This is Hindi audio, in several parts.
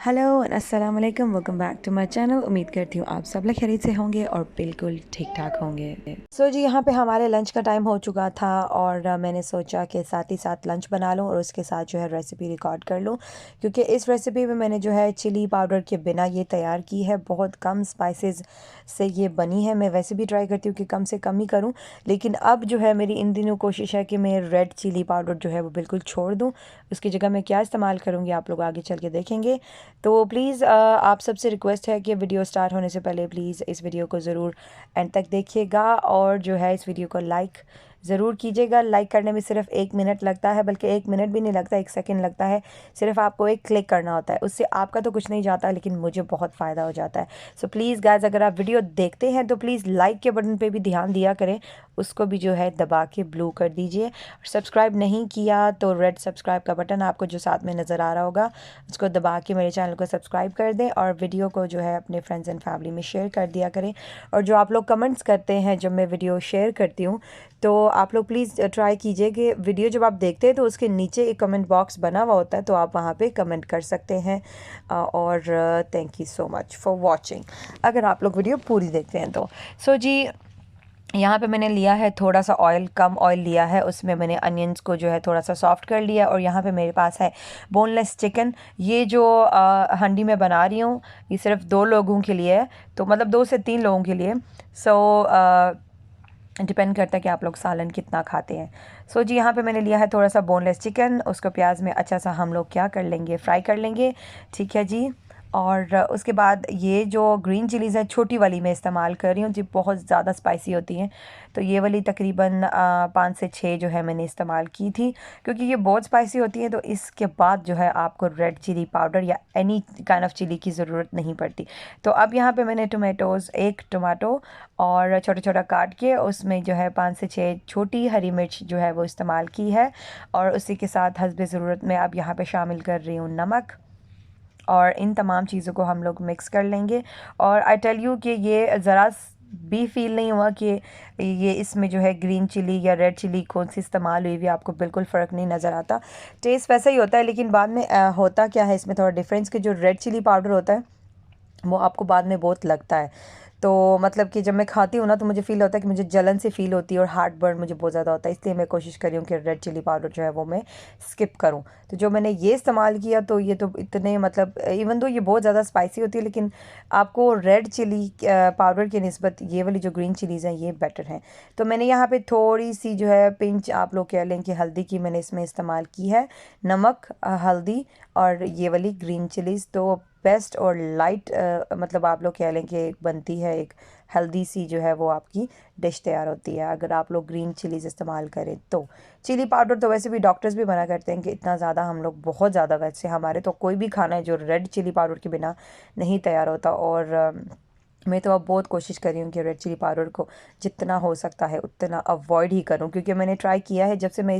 हेलो एंड अस्सलाम वालेकुम, welcome back to my channel. उम्मीद करती हूँ आप सब लोग खैरियत से होंगे और बिल्कुल ठीक ठाक होंगे। जी, यहाँ पे हमारे लंच का टाइम हो चुका था और मैंने सोचा कि साथ ही साथ लंच बना लूँ और उसके साथ जो है रेसिपी रिकॉर्ड कर लूँ, क्योंकि इस रेसिपी में मैंने जो है चिली पाउडर के बिना ये तैयार की है। बहुत कम स्पाइसेस से ये बनी है। मैं वैसे भी ट्राई करती हूँ कि कम से कम ही करूँ, लेकिन अब जो है मेरी इन दिनों कोशिश है कि मैं रेड चिली पाउडर जो है वो बिल्कुल छोड़ दूँ। उसकी जगह मैं क्या इस्तेमाल करूँगी आप लोग आगे चल के देखेंगे। तो प्लीज़ आप सबसे रिक्वेस्ट है कि वीडियो स्टार्ट होने से पहले प्लीज़ इस वीडियो को ज़रूर एंड तक देखिएगा और जो है इस वीडियो को लाइक ज़रूर कीजिएगा। लाइक करने में सिर्फ 1 मिनट लगता है, बल्कि 1 मिनट भी नहीं लगता, 1 सेकंड लगता है। सिर्फ आपको एक क्लिक करना होता है, उससे आपका तो कुछ नहीं जाता लेकिन मुझे बहुत फ़ायदा हो जाता है। सो प्लीज़ गाइस, अगर आप वीडियो देखते हैं तो प्लीज़ लाइक के बटन पे भी ध्यान दिया करें, उसको भी जो है दबा के ब्लू कर दीजिए। और सब्सक्राइब नहीं किया तो रेड सब्सक्राइब का बटन आपको जो साथ में नज़र आ रहा होगा उसको दबा के मेरे चैनल को सब्सक्राइब कर दें और वीडियो को जो है अपने फ्रेंड्स एंड फैमिली में शेयर कर दिया करें। और जो आप लोग कमेंट्स करते हैं जब मैं वीडियो शेयर करती हूँ, तो आप लोग प्लीज़ ट्राई कीजिए कि वीडियो जब आप देखते हैं तो उसके नीचे एक कमेंट बॉक्स बना हुआ होता है, तो आप वहाँ पे कमेंट कर सकते हैं। और thank you so much for watching, अगर आप लोग वीडियो पूरी देखते हैं तो। जी, यहाँ पे मैंने लिया है थोड़ा सा ऑयल, कम ऑयल लिया है, उसमें मैंने अनियंस को जो है थोड़ा सा सॉफ्ट कर लिया। और यहाँ पे मेरे पास है बोनलेस चिकन। ये जो हंडी में बना रही हूँ ये सिर्फ 2 लोगों के लिए है, तो मतलब 2 से 3 लोगों के लिए। डिपेंड करता है कि आप लोग सालन कितना खाते हैं। जी, यहाँ पे मैंने लिया है थोड़ा सा बोनलेस चिकन, उसको प्याज में अच्छा सा हम लोग क्या कर लेंगे, फ्राई कर लेंगे। ठीक है जी। और उसके बाद ये जो ग्रीन चिलीज़ है छोटी वाली मैं इस्तेमाल कर रही हूँ जी, बहुत ज़्यादा स्पाइसी होती हैं, तो ये वाली तकरीबन 5 से 6 जो है मैंने इस्तेमाल की थी, क्योंकि ये बहुत स्पाइसी होती है। तो इसके बाद जो है आपको रेड चिली पाउडर या एनी काइंड ऑफ चिली की ज़रूरत नहीं पड़ती। तो अब यहाँ पे मैंने टोमेटोज़, एक टमाटो और छोटा छोटा काट के उसमें जो है 5 से 6 छोटी हरी मिर्च जो है वो इस्तेमाल की है। और उसी के साथ हस्बे ज़रूरत में अब यहाँ पे शामिल कर रही हूँ नमक। और इन तमाम चीज़ों को हम लोग मिक्स कर लेंगे। और आई टेल यू कि ये ज़रा भी फील नहीं हुआ कि ये इसमें जो है ग्रीन चिली या रेड चिली कौन सी इस्तेमाल हुई भी, आपको बिल्कुल फ़र्क नहीं नज़र आता। टेस्ट वैसा ही होता है, लेकिन बाद में होता क्या है इसमें थोड़ा डिफरेंस, कि जो रेड चिली पाउडर होता है वो आपको बाद में बहुत लगता है। तो मतलब कि जब मैं खाती हूँ ना तो मुझे फ़ील होता है कि मुझे जलन सी फ़ील होती है और हार्ट बर्न मुझे बहुत ज़्यादा होता है, इसलिए मैं कोशिश कर रही हूँ कि रेड चिली पाउडर जो है वो मैं स्किप करूँ। तो जो मैंने ये इस्तेमाल किया तो ये तो इतने मतलब इवन दो ये बहुत ज़्यादा स्पाइसी होती है, लेकिन आपको रेड चिली पाउडर की निस्बत ये वाली जो ग्रीन चिलीज़ हैं ये बेटर हैं। तो मैंने यहाँ पे थोड़ी सी जो है पिंच आप लोग कह लें कि हल्दी की मैंने इसमें इस्तेमाल की है, नमक, हल्दी और ये वाली ग्रीन चिलीज़। तो बेस्ट और लाइट मतलब आप लोग कह लें कि एक बनती है, एक हेल्दी सी जो है वो आपकी डिश तैयार होती है अगर आप लोग ग्रीन चिलीज़ इस्तेमाल करें तो। चिली पाउडर तो वैसे भी डॉक्टर्स भी मना करते हैं कि इतना ज़्यादा हम लोग, बहुत ज़्यादा, वैसे हमारे तो कोई भी खाना है जो रेड चिली पाउडर के बिना नहीं तैयार होता। और मैं तो अब बहुत कोशिश कर रही हूँ कि रेड चिली पाउडर को जितना हो सकता है उतना अवॉइड ही करूँ, क्योंकि मैंने ट्राई किया है जब से मैं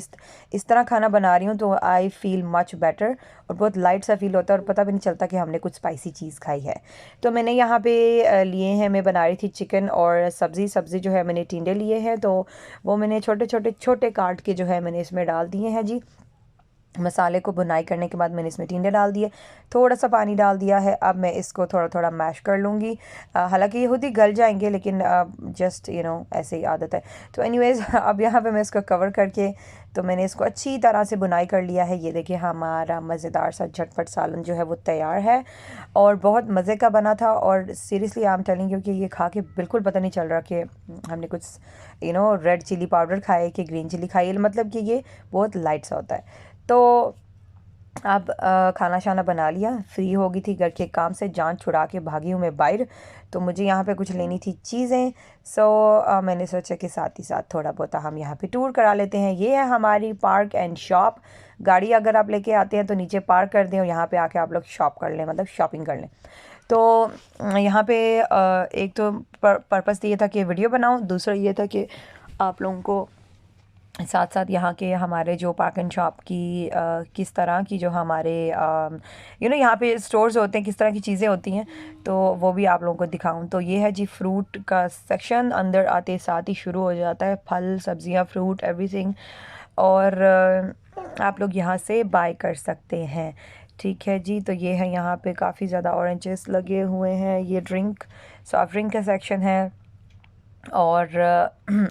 इस तरह खाना बना रही हूँ तो आई फील मच बेटर और बहुत लाइट सा फील होता है और पता भी नहीं चलता कि हमने कुछ स्पाइसी चीज़ खाई है। तो मैंने यहाँ पे लिए हैं, मैं बना रही थी चिकन और सब्ज़ी जो है मैंने टिंडे लिए हैं, तो वो मैंने छोटे छोटे छोटे काट के जो है मैंने इसमें डाल दिए हैं जी। मसाले को भुनाई करने के बाद मैंने इसमें टिंडे डाल दिए, थोड़ा सा पानी डाल दिया है। अब मैं इसको थोड़ा थोड़ा मैश कर लूँगी। हालांकि ये खुद ही गल जाएंगे, लेकिन जस्ट ऐसे ही आदत है। तो एनीवेज़ अब यहाँ पे मैं इसको कवर करके तो मैंने इसको अच्छी तरह से बुनाई कर लिया है। ये देखिए हमारा मज़ेदार सा झटपट सालन जो है वो तैयार है और बहुत मज़े का बना था। और seriously I am telling you कि ये खा के बिल्कुल पता नहीं चल रहा कि हमने कुछ रेड चिली पाउडर खाए कि ग्रीन चिली खाई, मतलब कि ये बहुत लाइट सा होता है। तो अब खाना शाना बना लिया, फ्री हो गई थी घर के काम से, जान छुड़ा के भागी हूँ मैं बाहर। तो मुझे यहाँ पे कुछ लेनी थी चीज़ें। मैंने सोचा कि साथ ही साथ थोड़ा बहुत हम यहाँ पे टूर करा लेते हैं। ये है हमारी पार्क एंड शॉप। गाड़ी अगर आप लेके आते हैं तो नीचे पार्क कर दें और यहाँ पे आके आप लोग शॉप कर लें, मतलब शॉपिंग कर लें। तो यहाँ पे एक तो पर्पज़ ये था कि वीडियो बनाऊँ, दूसरा ये था कि आप लोगों को साथ साथ यहाँ के हमारे जो पार्कनशॉप की किस तरह की जो हमारे यहाँ पे स्टोर्स होते हैं, किस तरह की चीज़ें होती हैं, तो वो भी आप लोगों को दिखाऊं। तो ये है जी फ्रूट का सेक्शन, अंदर आते साथ ही शुरू हो जाता है फल, सब्जियां, फ्रूट, एवरीथिंग। और आप लोग यहाँ से बाय कर सकते हैं। ठीक है जी। तो ये है, यहाँ पे काफ़ी ज़्यादा ऑरेंजेस लगे हुए हैं। ये ड्रिंक, सॉफ्ट ड्रिंक का सेक्शन है। और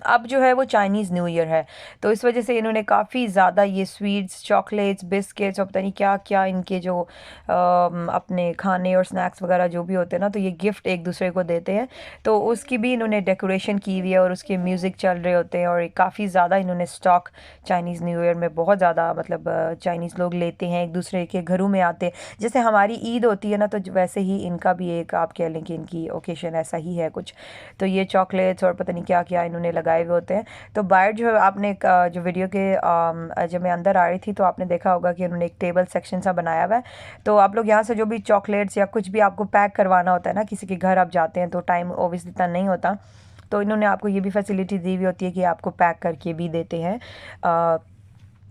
अब जो है वो चाइनीज़ न्यू ईयर है, तो इस वजह से इन्होंने काफ़ी ज़्यादा ये स्वीट्स, चॉकलेट्स, बिस्किट्स और पता नहीं क्या क्या इनके जो अपने खाने और स्नैक्स वगैरह जो भी होते हैं ना, तो ये गिफ्ट एक दूसरे को देते हैं। तो उसकी भी इन्होंने डेकोरेशन की हुई है और उसके म्यूज़िक चल रहे होते हैं, और काफ़ी ज़्यादा इन्होंने स्टॉक चाइनीज़ न्यू ईयर में बहुत ज़्यादा, मतलब चाइनीज़ लोग लेते हैं, एक दूसरे के घरों में आते हैं। जैसे हमारी ईद होती है ना, तो वैसे ही इनका भी एक, आप कह लें कि इनकी ओकेशन ऐसा ही है कुछ। तो ये चॉकलेट्स और पता नहीं क्या क्या इन्होंने लगाए हुए होते हैं। तो बाहर जो है, आपने जो वीडियो के जब मैं अंदर आ रही थी तो आपने देखा होगा कि उन्होंने एक टेबल सेक्शन सा बनाया हुआ है। तो आप लोग यहाँ से जो भी चॉकलेट्स या कुछ भी आपको पैक करवाना होता है ना, किसी के घर आप जाते हैं तो टाइम ओबियसली इतना नहीं होता, तो इन्होंने आपको ये भी फैसिलिटी दी हुई होती है कि आपको पैक करके भी देते हैं।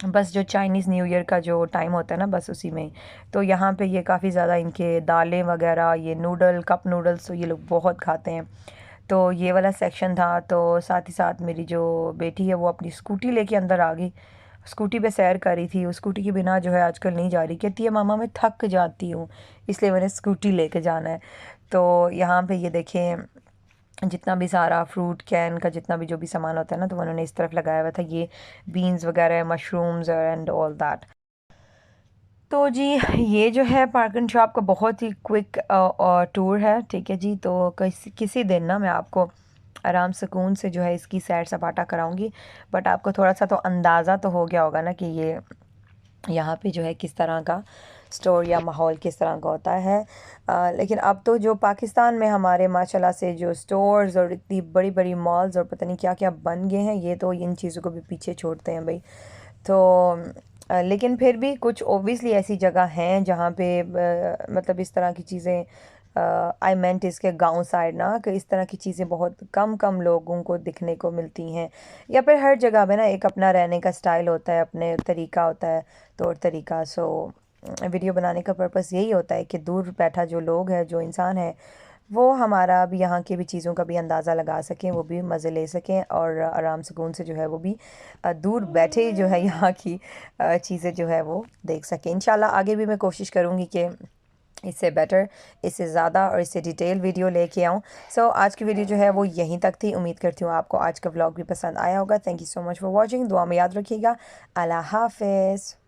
बस जो चाइनीज़ न्यू ईयर का जो टाइम होता है ना, बस उसी में। तो यहाँ पे ये काफ़ी ज़्यादा इनके दालें वगैरह, ये नूडल, कप नूडल्स, तो ये लोग बहुत खाते हैं। तो ये वाला सेक्शन था। तो साथ ही साथ मेरी जो बेटी है वो अपनी स्कूटी लेके अंदर आ गई, स्कूटी पे सैर कर रही थी। उस स्कूटी के बिना जो है आजकल नहीं जा रही, कहती है मामा मैं थक जाती हूँ, इसलिए मैंने स्कूटी लेके जाना है। तो यहाँ पे ये देखें, जितना भी सारा फ्रूट कैन का जितना भी जो भी सामान होता है ना, तो उन्होंने इस तरफ लगाया हुआ था। ये बीन्स वगैरह, मशरूम्स एंड ऑल दैट। तो जी ये जो है पार्कन शॉप का बहुत ही क्विक टूर है, ठीक है जी। तो किसी दिन ना मैं आपको आराम सुकून से जो है इसकी सैर सपाटा कराऊंगी। बट आपको थोड़ा सा तो अंदाज़ा तो हो गया होगा ना कि ये यहाँ पे जो है किस तरह का स्टोर या माहौल किस तरह का होता है। लेकिन अब तो जो पाकिस्तान में हमारे माशाल्लाह से जो स्टोर्स और इतनी बड़ी बड़ी मॉल्स और पता नहीं क्या क्या बन गए हैं, ये तो इन चीज़ों को भी पीछे छोड़ते हैं भाई। तो लेकिन फिर भी कुछ ओबियसली ऐसी जगह हैं जहाँ पे मतलब इस तरह की चीज़ें, आई मेंट इसके गांव साइड ना, कि इस तरह की चीज़ें बहुत कम कम लोगों को दिखने को मिलती हैं। या फिर हर जगह पे ना एक अपना रहने का स्टाइल होता है, अपने तरीका होता है, तौर तरीका। सो वीडियो बनाने का पर्पस यही होता है कि दूर बैठा जो लोग है, जो इंसान है, वो हमारा भी यहाँ की भी चीज़ों का भी अंदाज़ा लगा सकें, वो भी मज़े ले सकें और आराम सुकून से जो है वो भी दूर बैठे जो है यहाँ की चीज़ें जो है वो देख सकें। इंशाल्लाह आगे भी मैं कोशिश करूँगी कि इससे बेटर, इससे ज़्यादा और इससे डिटेल वीडियो लेके आऊँ। सो आज की वीडियो जो है वो यहीं तक थी। उम्मीद करती हूँ आपको आज का व्लॉग भी पसंद आया होगा। Thank you so much for watching. दुआ में याद रखिएगा। अल्लाह हाफिज़।